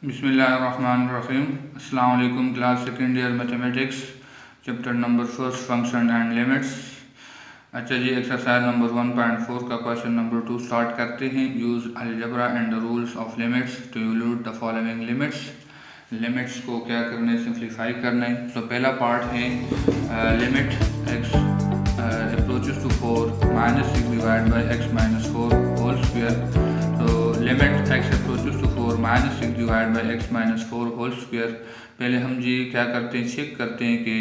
बिस्मिल्लाहिर्रहमानिर्रहीम। अस्सलाम वालेकुम। Class second year mathematics, chapter number first, function and limits. अच्छा जी, एक्सरसाइज नंबर 1.4 का क्वेश्चन नंबर 2 स्टार्ट करते हैं। Use algebra and the rules of limits to evaluate the following limits. Limits को क्या करना है, सिंप्लीफाई करना है। सो पहला पार्ट है limit x approaches to 4 -6 divide by x - 4 whole square. तो limit x approaches to 4 -6 divide by x - 4 whole square. पहले हम जी क्या करते हैं, चेक करते हैं कि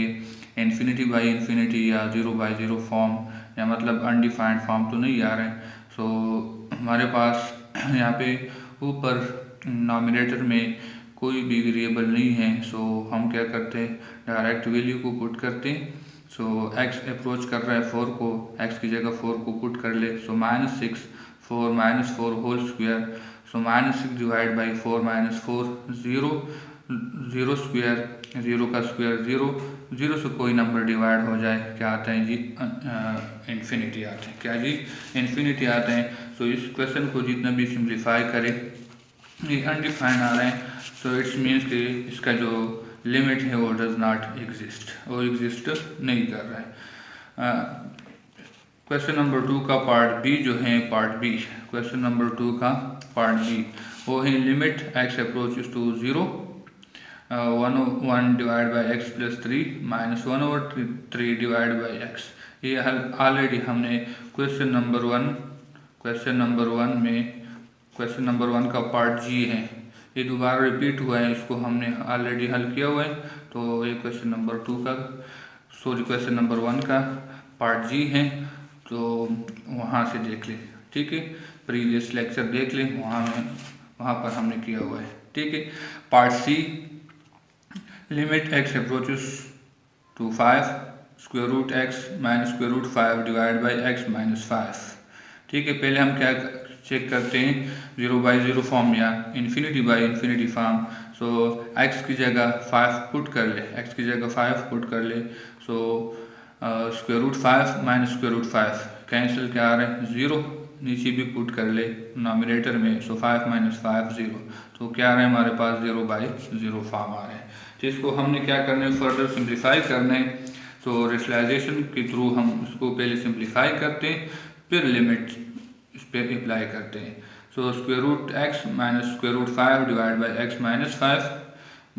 इन्फिनिटी बाई इन्फिनिटी या 0/0 फॉर्म या मतलब अनडिफाइंड फॉर्म तो नहीं आ रहे हैं। सो हमारे पास यहाँ पे ऊपर नॉमिनेटर में कोई भी वेरिएबल नहीं है। सो हम क्या करते हैं, डायरेक्ट वैल्यू को पुट करते हैं। सो x अप्रोच कर रहा है 4 को, x की जगह 4 को पुट कर ले। So -6 4 - 4 whole square. So -6 divide by 4 - 4 0 0 square, 0 का स्क्वायर 0, 0 से कोई नंबर डिवाइड हो जाए क्या आता है जी, इन्फिनिटी आते हैं। क्या जी, इन्फिनिटी आते हैं। सो इस क्वेश्चन को जितना भी सिंप्लीफाई करें ये अनडिफाइंड आ रहे हैं। सो इट्स मीन्स कि इसका जो लिमिट है वो डज नॉट एग्जिस्ट, वो एग्जिस्ट नहीं कर रहा है। क्वेश्चन नंबर 2 का पार्ट बी जो है, पार्ट बी क्वेश्चन नंबर 2 का पार्ट बी वो है limit x approaches to 0 1 divide by x plus 3 -1/3 divide by x। ये ऑलरेडी हमने क्वेश्चन नंबर 1 का पार्ट जी है, ये दोबारा रिपीट हुआ है, इसको हमने ऑलरेडी हल किया हुआ है। तो ये क्वेश्चन नंबर 1 का पार्ट जी है, तो वहाँ से देख लें, ठीक है। प्रीवियस लेक्चर देख लें, वहाँ पर हमने किया हुआ है, ठीक है। Part C limit x approaches to 5 square root x minus square root 5 divide by x - 5, ठीक है। पहले हम क्या चेक करते हैं, 0/0 फॉर्म या infinity by infinity form. So x की जगह 5 पुट कर ले, so square root 5 minus square root 5 cancel, क्या आ रहा है 0, नीचे भी पुट कर ले नॉमिनेटर में। सो 5 - 5 0, तो क्या आ रहा है हमारे पास 0/0 फॉर्म आ रहा है। तो इसको हमने क्या करना है, फर्दर सिंप्लीफाई करना है। तो रेशनलाइजेशन के थ्रू हम इसको पहले सिंप्लीफाई करते हैं, फिर लिमिट इस पर अप्लाई करते हैं। So square root x minus square root 5 divide by x - 5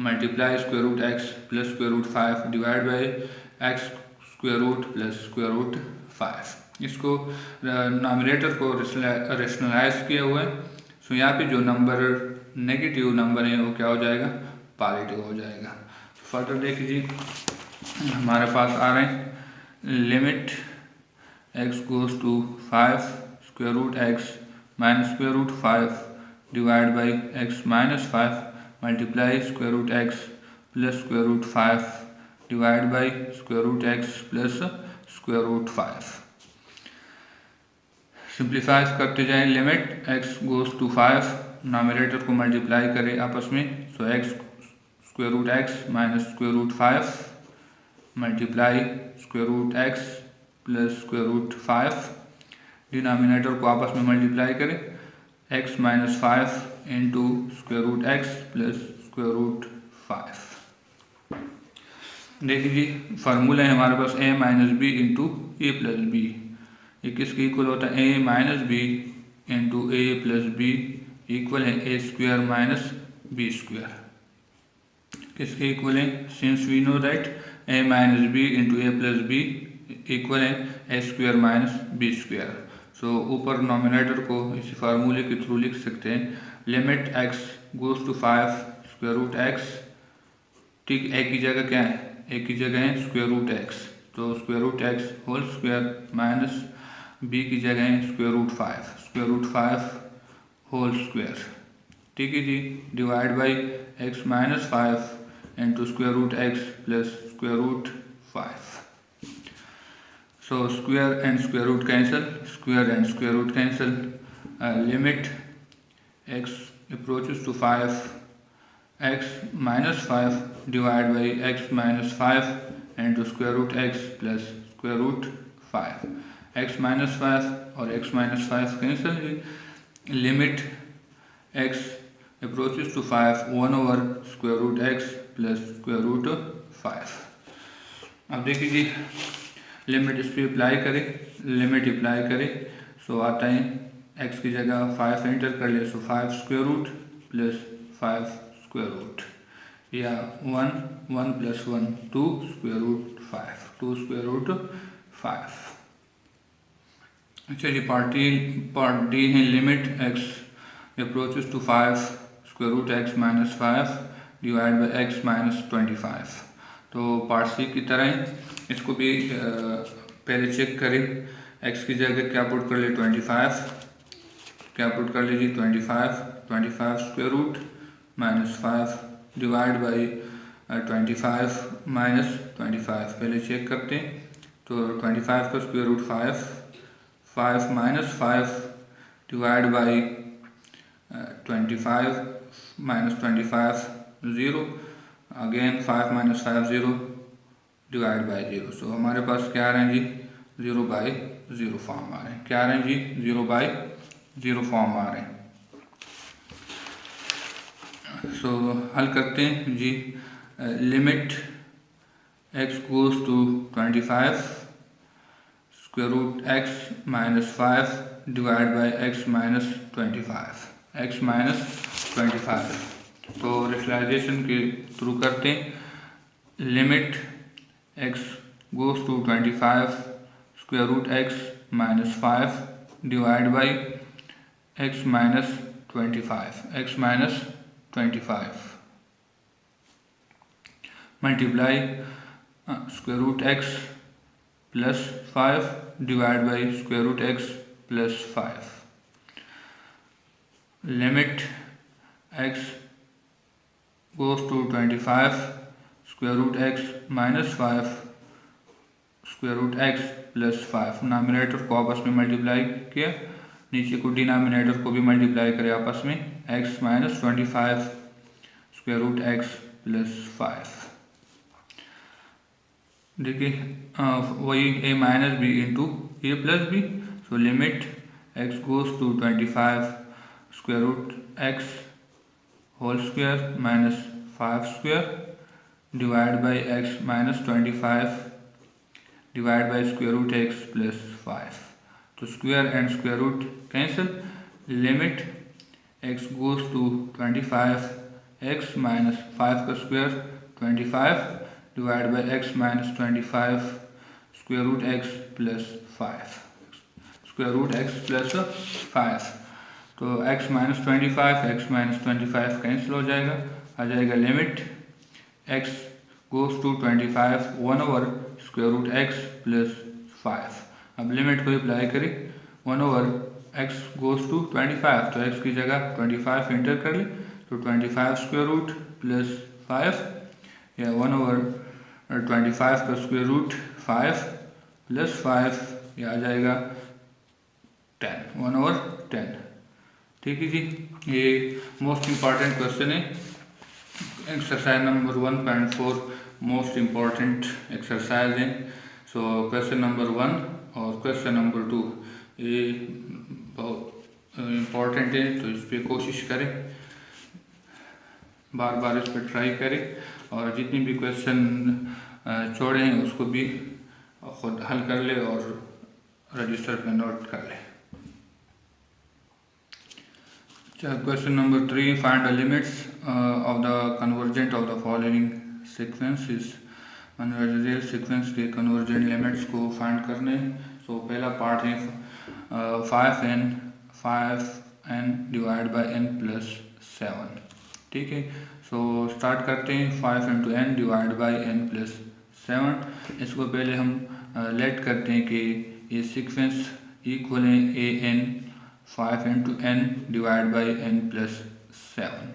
multiply square root x plus square root 5 divide by x square root plus square root 5। इसको नॉमिनेटर को रेशनलाइज किया हुआ है। सो यहाँ पे जो नंबर नेगेटिव नंबर है वो क्या हो जाएगा, पॉजिटिव हो जाएगा। फर्दर देख लीजिए, हमारे पास आ रहे हैं limit x goes to 5 square root x minus square root 5 divide by x - 5 multiply square root x plus square root 5 divide by square root x plus square root 5। Simplify करते जाएं, limit x goes to 5, nominator को multiply करें आपस में। So x square root x minus square root 5 multiply square root x plus square root 5, denominator को आपस में multiply करें, x - 5 into square root x plus square root 5। देखिए जी, फार्मूला है हमारे पास a - b into a plus b। ये किसके इक्वल होता है, a minus b into a plus b equal है a square minus b square. किसके इक्वल है, since we know that a minus b into a plus b equal है a square minus b square. सो ऊपर nominator को इसी फार्मूले के through लिख सकते हैं, limit x goes to 5 square root x, ठीक। a की जगह क्या है, a की जगह है स्क्वायर रूट x, तो square root x whole square minus b की जगह है स्क्वायर रूट 5 होल स्क्वायर, ठीक है जी। Divide by x - 5 into square root x plus square root 5। So square and square root cancel, square and square root cancel. Limit x approaches to 5 x - 5 divide by x - 5 into square root x plus square root 5। x - 5 और x - 5 cancel, limit x approaches to 5 1 over square root x plus square root 5। अब देखिए जी limit इस पर apply करें, limit apply करें सो आता है x की जगह 5 एंटर कर ले so 5 square root plus 5 square root या 1 plus 1 2 square root 5 2 square root 5। अच्छा जी पार्ट डी है limit x approaches to 5 square root x minus 5 divide by x minus 25। तो पार्ट सी की तरह इसको भी पहले चेक करें। एक्स की जगह क्या पुट कर ले 25, क्या पुट कर लीजिए 25 square root minus 5 divide by 25 minus 25। पहले चेक करते हैं तो 25 का square root 5 minus 5 divide by 25 minus 25 0 again 5 minus 5 0 divide by 0। So हमारे पास क्या आ रहे हैं जी 0 बाई 0 फॉर्म आ रहे हैं। क्या आ रहे हैं जी 0 बाई 0 फॉर्म आ रहे हैं। सो हल करते हैं जी। Limit x goes to 25 square root x minus 5 divide by x minus 25 x minus 25। तो रेशनलाइजेशन के थ्रू करते हैं। Limit x goes to 25 square root x minus 5 divide by x minus 25 x minus 25 multiply square root x plus 5 divide by square root x plus 5। Limit x goes to 25 square root x minus 5 square root x plus 5। Denominator को आपस में multiply किया, नीचे को denominator को भी multiply करें आपस में x minus 25 square root x plus 5। देखिए वही a minus B into A plus B. So limit x goes to 25 square root X whole square minus 5 square divide by x minus 25 divide by square root x plus 5। तो square and square root cancel. Limit x goes to 25 x minus 5 का square 25 divide by x minus 25 square root x plus 5 square root x plus 5। तो x minus 25 x minus 25 cancel हो जाएगा, आ जाएगा limit x goes to 25 1 over square root x plus 5। अब limit को apply करें 1 over x goes to 25 तो x की जगह 25 एंटर कर ले तो 25 स्क्वायर रूट प्लस 5 या 1 ओवर 25 का स्क्वायर रूट 5 प्लस 5 या आ जाएगा 10 1 ओवर 10। ठीक है जी, ये मोस्ट इम्पॉर्टेंट क्वेश्चन है। Exercise number 1.4 most important exercise है। सो क्वेश्चन नंबर 1 और क्वेश्चन नंबर 2 ये बहुत इम्पॉर्टेंट है, तो इस पर कोशिश करें, बार बार इस पर ट्राई करें और जितनी भी क्वेश्चन छोड़े हैं उसको भी खुद हल कर ले और रजिस्टर पे नोट कर ले। Question number 3, find the limits of the convergent of the following sequences। मनोरंजन सीक्वेंस के कन्वर्जेंट लिमिट्स को फाइंड करने। सो पहला पार्ट है 5n divide by n plus 7। ठीक है, सो स्टार्ट करते हैं 5 into N divide by n plus 7। इसको पहले हम लेट करते हैं कि ये सीक्वेंस इक्वल है a n 5 into N divide by n plus 7।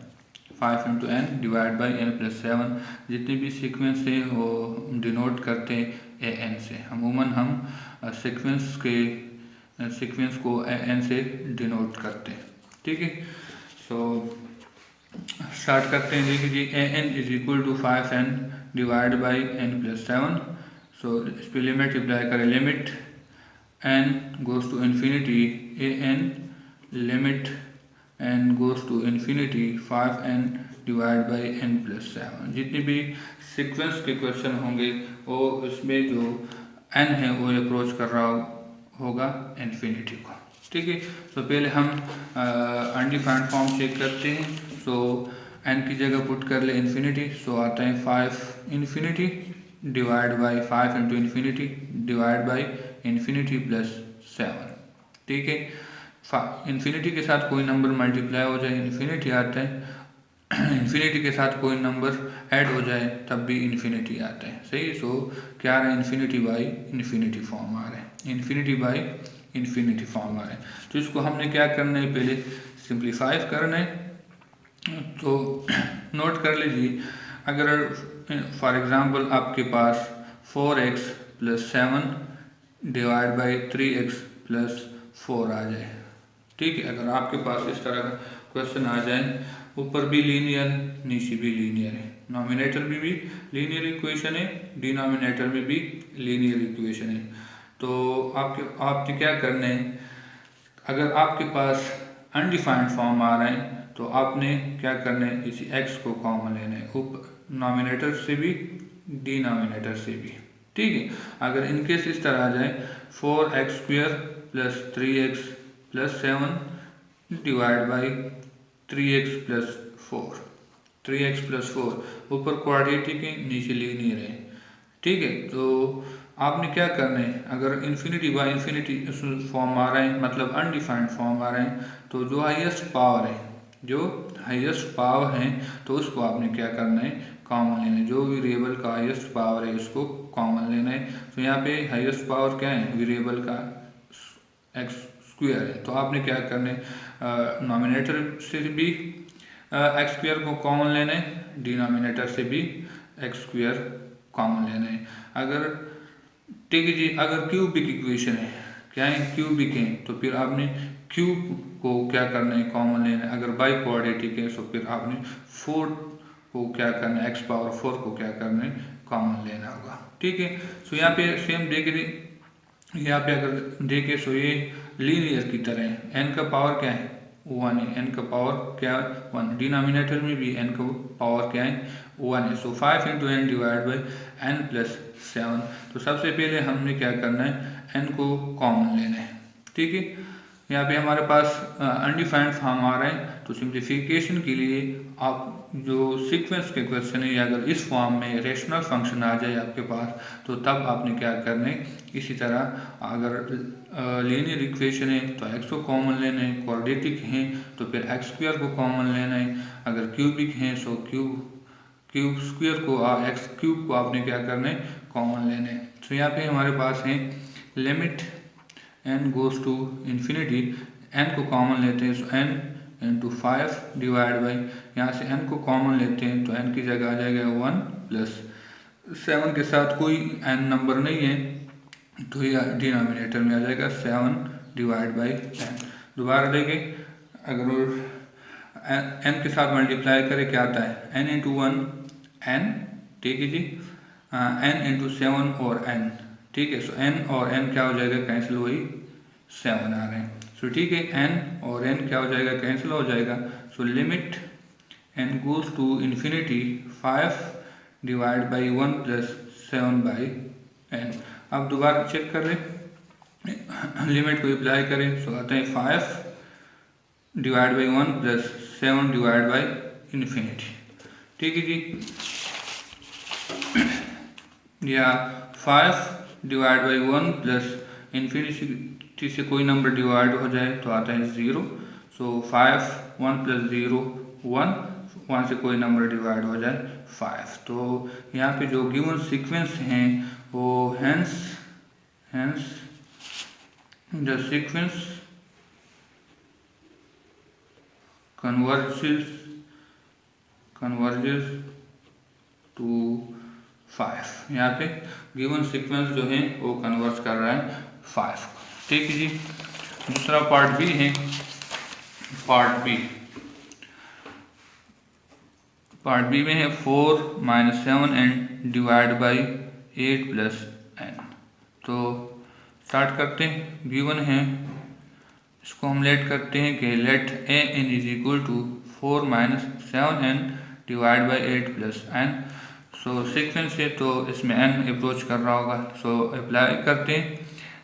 5 into N divide by n plus 7 जितनी भी सीक्वेंस है वो डिनोट करते हैं ए एन से। अमूमन हम सीक्वेंस को ए एन से डिनोट करते हैं। ठीक है, सो स्टार्ट करते हैं। देखिए जी a N is equal to 5n divide by n plus 7। So इस पर लिमिट अप्लाई करें। Limit n goes to infinity A N limit n goes to infinity 5n divide by n plus 7। जितने भी sequence के question होंगे वो इसमें जो n है वो अप्रोच कर रहा होगा इन्फिनिटी को। ठीक है, तो पहले हम अनडिफाइंड फॉर्म चेक करते हैं। सो n की जगह पुट कर ले इन्फिनिटी, सो आता है 5 infinity divide by 5 into infinity divide by infinity plus 7। ठीक है, इन्फिनिटी के साथ कोई नंबर मल्टीप्लाई हो जाए इन्फिनिटी आता है, इन्फिनिटी के साथ कोई नंबर ऐड हो जाए तब भी इन्फिनिटी आता है। सही, सो क्या आ रहा है, इन्फिनिटी बाई इन्फिनिटी फॉर्म आ रहा है, इन्फिनिटी बाई इन्फिनिटी फॉर्म आ रहा है। तो इसको हमने क्या करना है, पहले सिंप्लीफाई करना है। तो नोट कर लीजिए, अगर फॉर एग्जांपल आपके पास 4x plus 7 divide by 3x plus 4 आ जाए। ठीक है, अगर आपके पास इस तरह का क्वेश्चन आ जाए, ऊपर भी लीनियर नीचे भी लीनियर है, नॉमिनेटर में भी लीनियर इक्वेशन है, डिनोमिनेटर में भी लीनियर इक्वेशन है, तो आपने क्या करना है, अगर आपके पास अनडिफाइंड फॉर्म आ रहा है तो आपने क्या करना है, इसी x को कॉमन लेना है, ऊपर नॉमिनेटर से भी डिनोमिनेटर से भी। ठीक है, अगर इनकेस इस तरह आ जाए 4x square plus 3x plus 7 divide by 3x plus 4, 3x plus 4 ऊपर क्वाड्रेटिक है नीचे लीनियर है। ठीक है, तो आपने क्या करना है, अगर इन्फिनिटी बाई इन्फिनिटी फॉर्म आ रहा है, मतलब अनडिफाइंड फॉर्म आ रहा है, तो जो हाईएस्ट पावर है, जो हाईएस्ट पावर है तो उसको आपने क्या करना है, कॉमन लेना है। जो वेरिएबल का हाईएस्ट पावर है उसको कॉमन लेना है। तो यहाँ पे हाईएस्ट पावर क्या है, वेरिएबल का एक्स स्क्वायर है, तो आपने क्या करना है, नॉमिनेटर से भी एक्स स्क्वायर को कॉमन लेना है, डिनोमिनेटर से भी एक्स स्क्वायर कॉमन लेना है। अगर ठीक है जी, अगर क्यूबिक इक्वेशन है, क्या है, क्यूबिक है, तो फिर आपने क्यूब को क्या करना है, कॉमन लेना है। अगर बाई क्वाड्रेटिक है तो फिर आपने 4 को क्या करना है, एक्स पावर 4 को क्या करना है, कॉमन लेना होगा। ठीक है, सो यहाँ पे सेम देखे, यहाँ पे अगर देखे सो ये लीनियर की तरह है, n का पावर क्या है, 1 है, n का पावर क्या है, 1, डिनोमिनेटर में भी n का पावर क्या है, 1 है। So 5 into N divide by n plus 7। तो सबसे पहले हमने क्या करना है, n को कॉमन लेना है। ठीक है, यहाँ पे हमारे पास अनडिफाइंड फॉर्म आ रहा है, तो सिंप्लीफिकेशन के लिए आप जो सीक्वेंस के क्वेश्चन है, या अगर इस फॉर्म में रेशनल फंक्शन आ जाए आपके पास, तो तब आपने क्या करना है, इसी तरह अगर लीनियर इक्वेशन है तो x को कॉमन लेना है, क्वाड्रेटिक है तो फिर एक्स स्क्वायर को कॉमन लेना है, अगर क्यूबिक है सो क्यूब स्क्वायर को एक्स क्यूब को आपने क्या करना है, कॉमन लेना है। तो यहाँ पे हमारे पास है limit n goes to infinity, n को कॉमन लेते हैं, so n into 5 divide by, यहाँ से n को कॉमन लेते हैं तो n की जगह आ जाएगा 1 प्लस 7 के साथ कोई n नंबर नहीं है तो यह डिनोमिनेटर में आ जाएगा 7 डिवाइड बाई 10। दोबारा देखें, अगर n के साथ मल्टीप्लाई करें क्या आता है, n इंटू 1 n, ठीक है जी, n इंटू 7 और n। ठीक है, सो n और n क्या हो जाएगा, कैंसिल, वही 7 आ रहे हैं। सो ठीक है, n और n क्या हो जाएगा, कैंसिल हो जाएगा। So limit n goes to infinity 5 divide by 1 plus 7 by n। अब दोबारा चेक कर रहे, लिमिट को अप्लाई करें, सो आता है 5 divide by 1 plus 7 divide by infinity. ठीक है जी, या 5 डिवाइड बाई 1 प्लस इन्फिनिटी से कोई नंबर डिवाइड हो जाए तो आता है 0। सो 5 1 प्लस 0 1, 1 से कोई नंबर डिवाइड हो जाए 5। तो यहाँ पे जो गिवन सीक्वेंस हैं वो hence the sequence converges to 5। यहाँ पे गिवन सीक्वेंस जो है वो कन्वर्ज कर रहा है 5। ठीक है जी, दूसरा पार्ट बी है, पार्ट बी में है 4 minus 7 and divide by 8 plus n। तो स्टार्ट करते हैं, गिवन है इसको हम लेट करते हैं कि let A N is equal to 4 minus 7n divide by 8 plus N. So sequence है तो इसमें n अप्रोच कर रहा होगा, सो अप्लाई करते हैं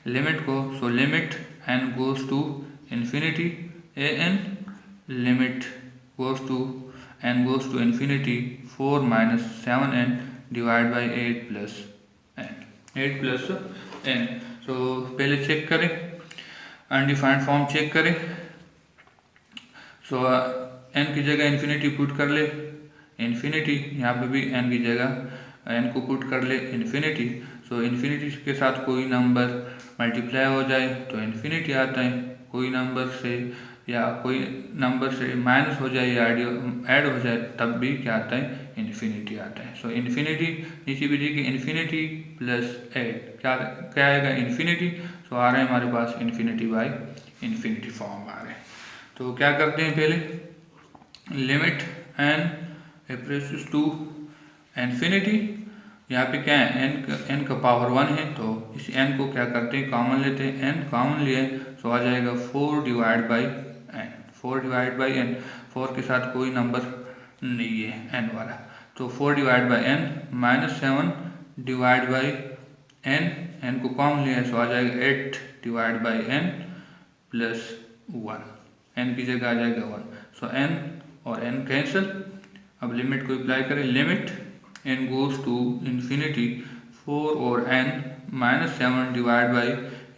लिमिट को। So limit n goes to infinity A N, limit goes to n goes to infinity 4 minus 7n divide by 8 plus n। So पहले चेक करें, अनडिफाइंड फॉर्म चेक करें। सो n की जगह इन्फिनिटी पुट कर ले, इन्फिनिटी यहाँ पे भी n की जगह n को पुट कर ले इन्फिनिटी। सो इन्फिनिटी के साथ कोई नंबर मल्टीप्लाई हो जाए तो इन्फिनिटी आता है, कोई नंबर से या कोई नंबर से माइनस हो जाए या ऐड हो जाए तब भी क्या आता है, इन्फिनिटी आता है। सो इन्फिनिटी नीचे भी देखिए, इन्फिनिटी प्लस 8 क्या आएगा, इन्फिनिटी। सो आ रहे हैं हमारे पास इन्फिनिटी बाई इन्फिनिटी फॉर्म आ रहे हैं। तो क्या करते हैं, पहले limit n approaches to infinity. यहाँ पे क्या है, n का पावर 1 है, तो इस n को क्या करते हैं, कॉमन लेते हैं। n कॉमन लिए तो आ जाएगा 4 divide by n, 4 divide by n। 4 के साथ कोई नंबर नहीं है n वाला, तो 4 divide by n minus 7 divide by n को कॉमन लिया तो आ जाएगा 8 divide by n plus 1, n की जगह आ जाएगा 1। सो n और n कैंसिल। अब लिमिट को अप्लाई करें, limit n goes to infinity 4 और n minus 7 divide by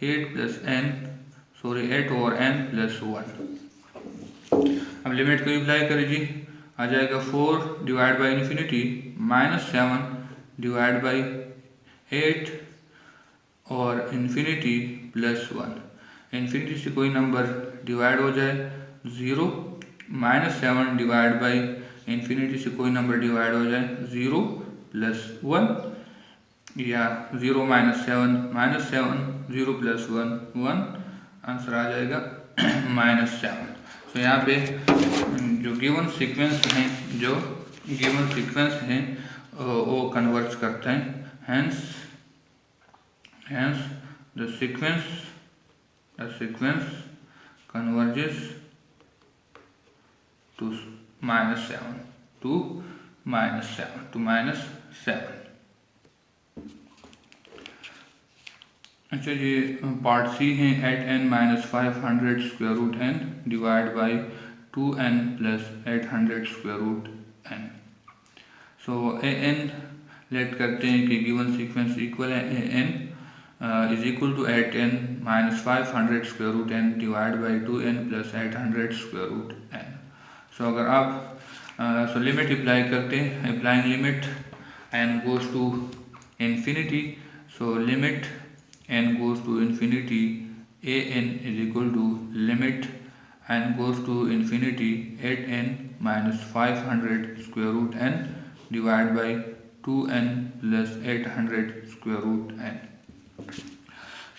8 plus n, sorry 8 और n प्लस 1। अब लिमिट को अप्लाई करें जी, आ जाएगा 4 divide by infinity minus 7 divide by 8 और इन्फिनिटी प्लस 1। इन्फिनिटी से कोई नंबर डिवाइड हो जाए 0, माइनस 7 डिवाइड बाई इन्फिनिटी से कोई नंबर डिवाइड हो जाए 0 प्लस 1, या 0 माइनस 7 0 प्लस 1, आंसर आ जाएगा -7। तो यहाँ पे जो गिवन सीक्वेंस हैं वो कन्वर्ज करते हैं, hence the sequence converges to -7। अच्छा ये पार्ट सी है, at n minus 500 square root n divide by 2n plus 800 square root n। So a n let करते हैं कि गिवन सीक्वेंस इक्वल है a N is equal to 8n minus 500 square root n divide by 2n plus 800 square root n। So अगर आप limit apply करते हैं, applying limit n goes to infinity, so limit n goes to infinity an is equal to limit n goes to infinity 8n minus 500 square root n divided by 2n plus 800 square root n।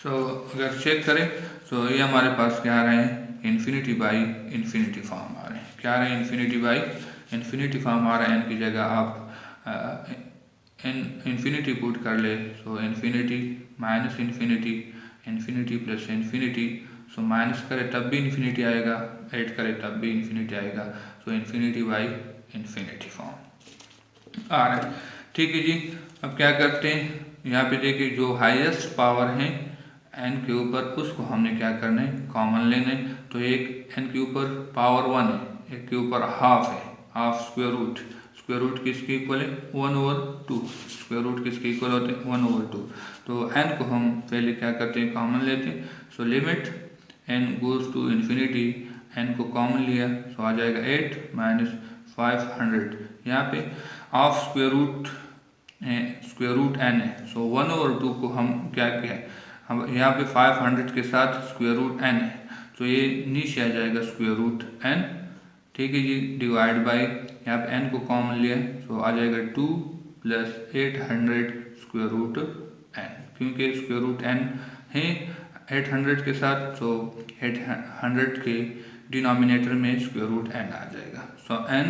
So अगर check करें तो ये हमारे पास क्या आ रहे हैं, infinity by infinity form आ रहे हैं। क्या आ रहे हैं, इन्फिनिटी बाई इन्फिनिटी फॉर्म आ रहा है। n की जगह आप इन्फिनिटी पुट कर ले, so infinity minus infinity plus infinity, so minus करे तब भी इन्फिनिटी आएगा, ऐड करे तब भी इन्फिनिटी आएगा। सो इन्फिनिटी बाई इन्फिनिटी फॉर्म आ रहा है। ठीक है जी, अब क्या करते हैं, यहाँ पे देखिए जो हाईएस्ट पावर है n के ऊपर, उसको हमने क्या करना है, कॉमन लेने। तो एक n के ऊपर पावर 1 है, एक के ऊपर हाफ है, हाफ स्क्वायर रूट किसके इक्वल है, 1/2। स्क्वायर रूट किसके इक्वल होते हैं, 1/2। तो n को हम पहले क्या करते हैं, कॉमन लेते हैं। So limit n goes to infinity, n को कॉमन लिया तो आ जाएगा 8 माइनस 500। यहाँ पे हाफ स्क्वायर रूट n है, सो 1/2 को हम क्या किया, हम यहाँ पे 500 के साथ स्क्वायर रूट n है, तो ये नीचे आ जाएगा स्क्वायर रूट n। ठीक है जी, डिवाइड बाई यहाँ पे n को कॉमन लिया तो आ जाएगा 2 प्लस 800 स्क्वायर रूट n, क्योंकि स्क्वायर रूट n है 800 के साथ, तो 800 के डिनोमिनेटर में स्क्वायर रूट n आ जाएगा। सो n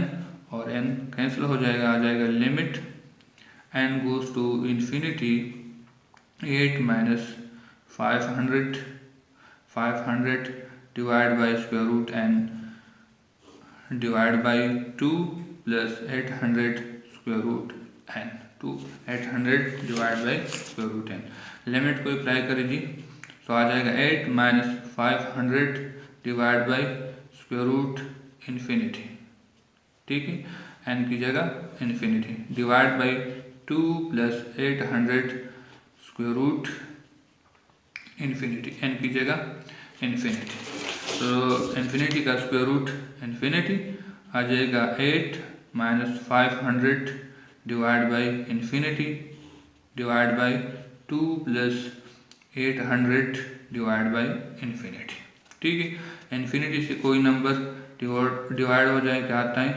और n कैंसिल हो जाएगा, आ जाएगा limit n goes to infinity 8 minus 500 divide by square root N divide by 2 plus 800 square root N 800 divide by square root N. Limit को apply करें जी, तो आ जाएगा 8 minus 500 divide by square root infinity, ठीक है, एन की जगह infinity, divide by 2 plus 800 square root infinity, N की जगह इन्फिनिटी। तो इन्फिनिटी का स्क्वायर रूट इन्फिनिटी आ जाएगा 8 minus 500 divide by infinity divide by 2 plus 800 divide by infinity, ठीक है। इन्फिनिटी से कोई नंबर डिवाइड हो जाए क्या आता है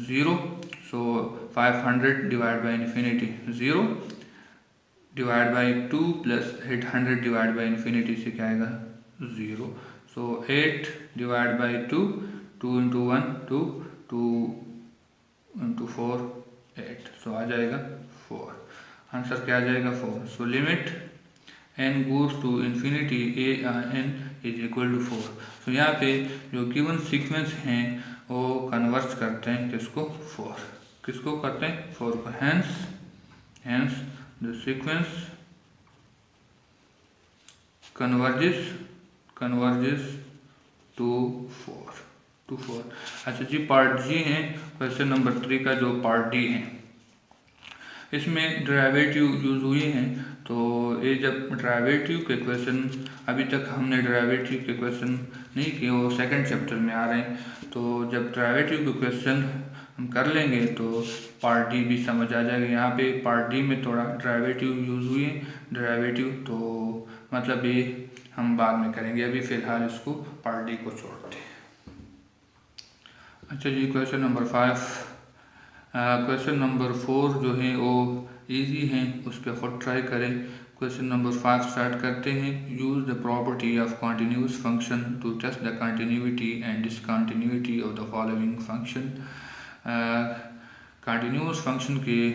0, सो 500 divide by infinity 0 divide by 2 plus 800 divide by infinity से क्या आएगा 0, सो 8 डिवाइड बाई 2, 2 इंटू 1 2, 2 इंटू 4 8, सो आ जाएगा 4, आंसर क्या आ जाएगा 4। सो limit n goes to infinity n is equal to 4। तो यहाँ पे जो गिवन सीक्वेंस हैं वो कन्वर्स करते हैं किसको 4, किसको करते हैं 4 को, hence the sequence converges to 4। अच्छा जी, पार्ट जी है क्वेश्चन नंबर 3 का, जो पार्ट डी है इसमें डेरिवेटिव यूज हुए हैं। तो ये जब डेरिवेटिव के क्वेश्चन, अभी तक हमने डेरिवेटिव के क्वेश्चन नहीं किए, वो सेकंड चैप्टर में आ रहे हैं, तो जब डेरिवेटिव के क्वेश्चन हम कर लेंगे तो पार्ट डी भी समझ आ जाएगा। यहाँ पे पार्ट डी में थोड़ा डेरिवेटिव यूज हुए, डेरिवेटिव तो मतलब ये हम बाद में करेंगे, अभी फ़िलहाल इसको पार्ट डी को छोड़ते हैं। अच्छा जी, क्वेश्चन नंबर 5, क्वेश्चन नंबर 4 जो है वो इजी है, उस पर खुद ट्राई करें। क्वेश्चन नंबर 5 स्टार्ट करते हैं। Use the property of continuous function to test the continuity and discontinuity of the following function. Continuous function के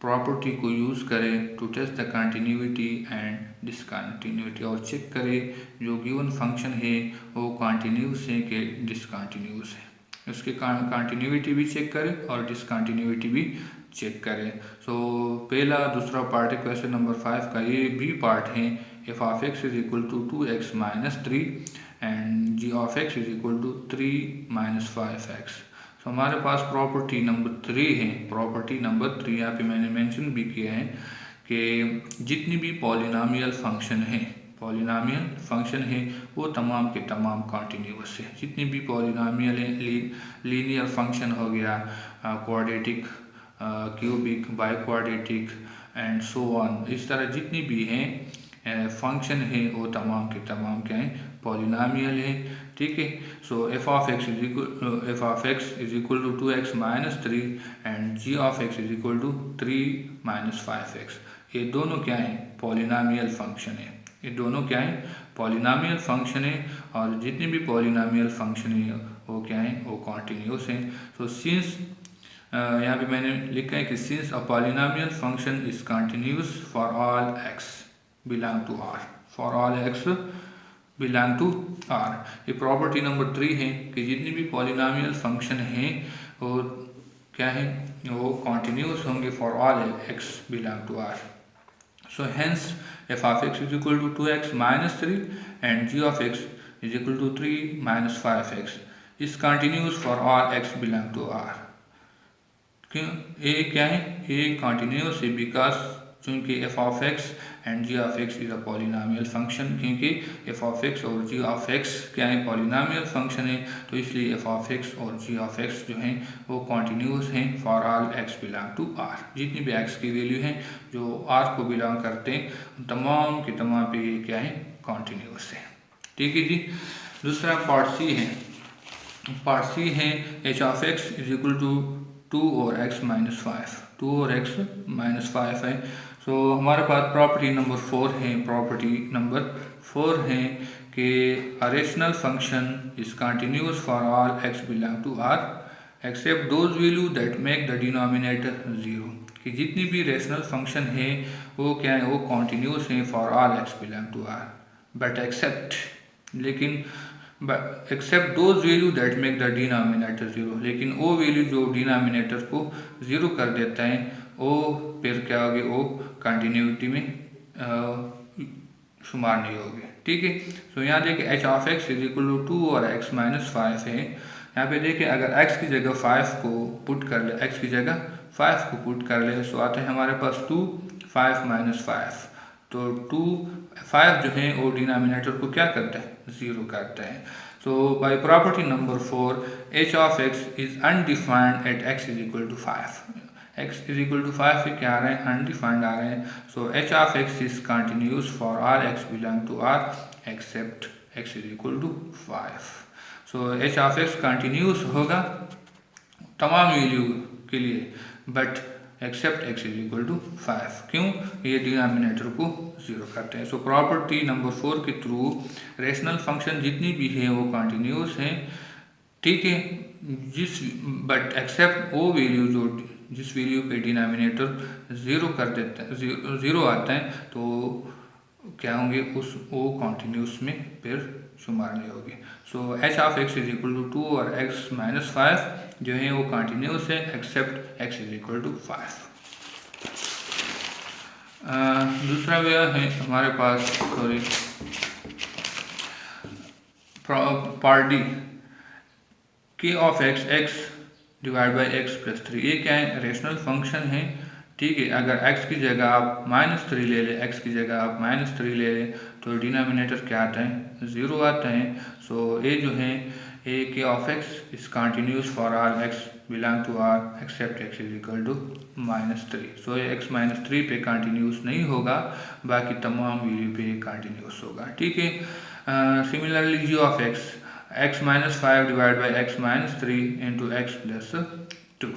प्रॉपर्टी को यूज़ करें to test the continuity and discontinuity, और चेक करें जो given function है वो कंटिन्यूस है कि डिसकंटिन्यूस है, उसके कंटिन्यूटी भी चेक करें और डिसकंटिन्यूटी भी चेक करें। सो पहला दूसरा पार्ट है क्वेश्चन नंबर 5 का, ये बी पार्ट है। F of x is equal to 2x minus 3 and ji of x is equal to 3 minus 5x। So हमारे पास प्रॉपर्टी नंबर 3 है। प्रॉपर्टी नंबर 3 यहाँ पे मैंने मेंशन भी किया है कि जितनी भी पॉलिनॉमियल फंक्शन है वो तमाम के तमाम कॉन्टिन्यूस है। जितनी भी पॉलिनॉमियल है, लीनियर फंक्शन हो गया, quadratic, cubic, by quadratic and so on, इस तरह जितनी भी हैं फंक्शन है वो तमाम के तमाम क्या है पॉलिनॉमियल है, ठीक है। So f of x is equal to 2x minus 3 and ji of x is equal to 3 minus 5x। ये दोनों क्या है पॉलिनॉमियल फंक्शन है, ये दोनों क्या है पॉलिनॉमियल फंक्शन है, और जितने भी पॉलिनॉमियल फंक्शन है वो क्या है वो कॉन्टिन्यूस हैं। सो सिंस यहाँ पे मैंने लिखा है कि since a polynomial function is continuous for all x belong to R, for all x belong to R. ये प्रॉपर्टी नंबर 3 है कि जितनी भी पॉलिनॉमियल फंक्शन हैं वो क्या है वो कॉन्टिन्यूस होंगे for all x belong to R. So hence f of x is equal to 2x minus 3 and g of x is equal to 3 minus 5x is continuous for all x belong to R। क्यों ये क्या है ये continuous है because चूँकि f of x and g of x is a polynomial function, क्योंकि f of x और g of x क्या है polynomial function है, तो इसलिए f of x और g of x जो हैं वो continuous हैं for all x belong to R। जितनी भी x की वैल्यू हैं जो R को बिलोंग करते हैं तमाम के तमाम पे ये क्या है continuous है, ठीक है जी। दूसरा पार्ट सी है, पार्ट सी है h of x is equal to 2 और x माइनस 5, 2 और x माइनस 5 है। सो हमारे पास प्रॉपर्टी नंबर 4 है, प्रॉपर्टी नंबर 4 है कि a rational function is continuous for all x belong to R except those value that make the denominator 0, कि जितनी भी रेशनल फंक्शन है वो क्या है वो कॉन्टिन्यूस है for all x belong to R, but except लेकिन except those value that make the denominator zero, लेकिन वो वैल्यू जो डिनोमिनेटर को ज़ीरो कर देता है वो फिर क्या होगी, वो कंटिन्यूटी में शुमार नहीं होगी। ठीक है, तो यहाँ देखिए H of x is equal to 2 और एक्स माइनस 5 है। यहाँ पे देखिए अगर x की जगह 5 को पुट कर ले, x की जगह 5 को पुट कर ले तो आता है हमारे पास 2 5 माइनस 5, तो 2 5 जो है वो डिनोमिनेटर को क्या करता है, ज़ीरो करता है। So by property number 4 h of x is undefined at x is equal to 5। x is equal to 5 पे क्या आ रहा है, अनडिफाइंड आ रहे हैं। So h of x is continuous for all x belong to r except x is equal to 5। So h of x continuous होगा तमाम वैल्यू के लिए but except x is equal to 5। क्यों, ये डिनोमिनेटर को ज़ीरो करते हैं। So property number 4 के थ्रू रेशनल फंक्शन जितनी भी है वो कंटिन्यूस हैं। ठीक है, बट एक्सेप्ट वो वैल्यू जो जिस वैल्यू पे डिनोमिनेटर ज़ीरो कर देता है, ज़ीरो आता है, तो क्या होंगे वो कंटिन्यूस में फिर शुमार नहीं होगी। So h of x is equal to 2 और एक्स माइनस 5 जो है वो कंटिन्यूस है except x is equal to 5। दूसरा वे है हमारे पास sorry part D k of x x divide by x plus 3। ये क्या है, रेशनल फंक्शन है। ठीक है, अगर x की जगह आप -3 ले लें, x की जगह आप -3 ले लें तो डिनोमिनेटर क्या आता है, ज़ीरो आता है। सो ये जो है A k of x is continuous for all x belong to r except x is equal to -3। सो ये x -3 पे कंटिन्यूस नहीं होगा, बाकी तमाम वैल्यू पे कंटिन्यूस होगा। ठीक है, similarly G of x minus 5 divide by x minus 3 into x plus 2,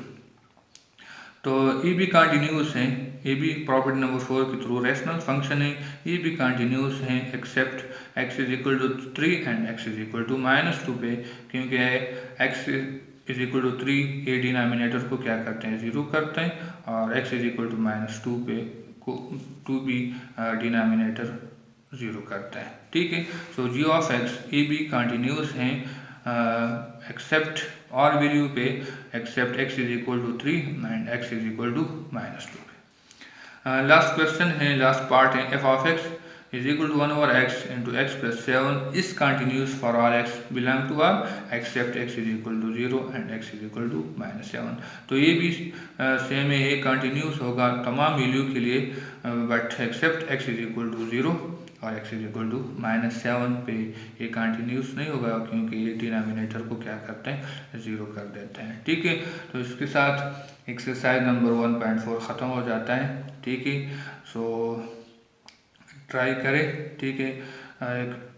तो ये भी कंटिन्यूस है। ये भी प्रॉपर्टी नंबर 4 के थ्रू रेशनल फंक्शन है, ये भी कंटिन्यूस है except x is equal to 3 and x is equal to -2 पे, क्योंकि x इज इक्वल टू 3 ये डिनोमिनेटर को क्या करते हैं, ज़ीरो करते हैं, और x इज इक्वल टू -2 पे को 2 भी डिनोमिनेटर ज़ीरो करता है। ठीक है, सो जी ऑफ एक्स ये भी कंटिन्यूस हैं एक्सेप्ट और वैल्यू पे except x is equal to 3 and x is equal to -2 पे। लास्ट क्वेश्चन है, लास्ट पार्ट है, f of x is equal to 1 over x into x plus 7 is continuous for all x belong to r except x is equal to 0 and x is equal to -7। तो ये भी same है, ये continuous होगा तमाम value के लिए but except x is equal to 0 और x इज इक्वल टू -7 पे ये कंटिन्यूस नहीं होगा, क्योंकि ये डिनोमिनेटर को क्या करते हैं, ज़ीरो कर देते हैं। ठीक है, तो इसके साथ एक्सरसाइज नंबर 1.4 ख़त्म हो जाता है। ठीक है, सो ट्राई करें। ठीक है,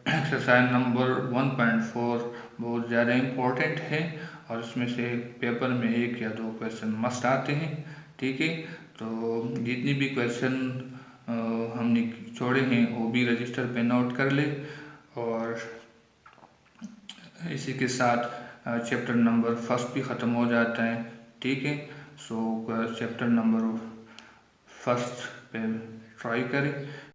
एक्सरसाइज नंबर 1.4 बहुत ज़्यादा इम्पोर्टेंट है और इसमें से पेपर में 1 या 2 क्वेश्चन मस्ट आते हैं। ठीक है, तो जितनी भी क्वेश्चन हमने छोड़े हैं वो भी रजिस्टर पे नोट कर ले, और इसी के साथ चैप्टर नंबर 1 भी ख़त्म हो जाता है। ठीक है, सो चैप्टर नंबर 1 पे ट्राई करें।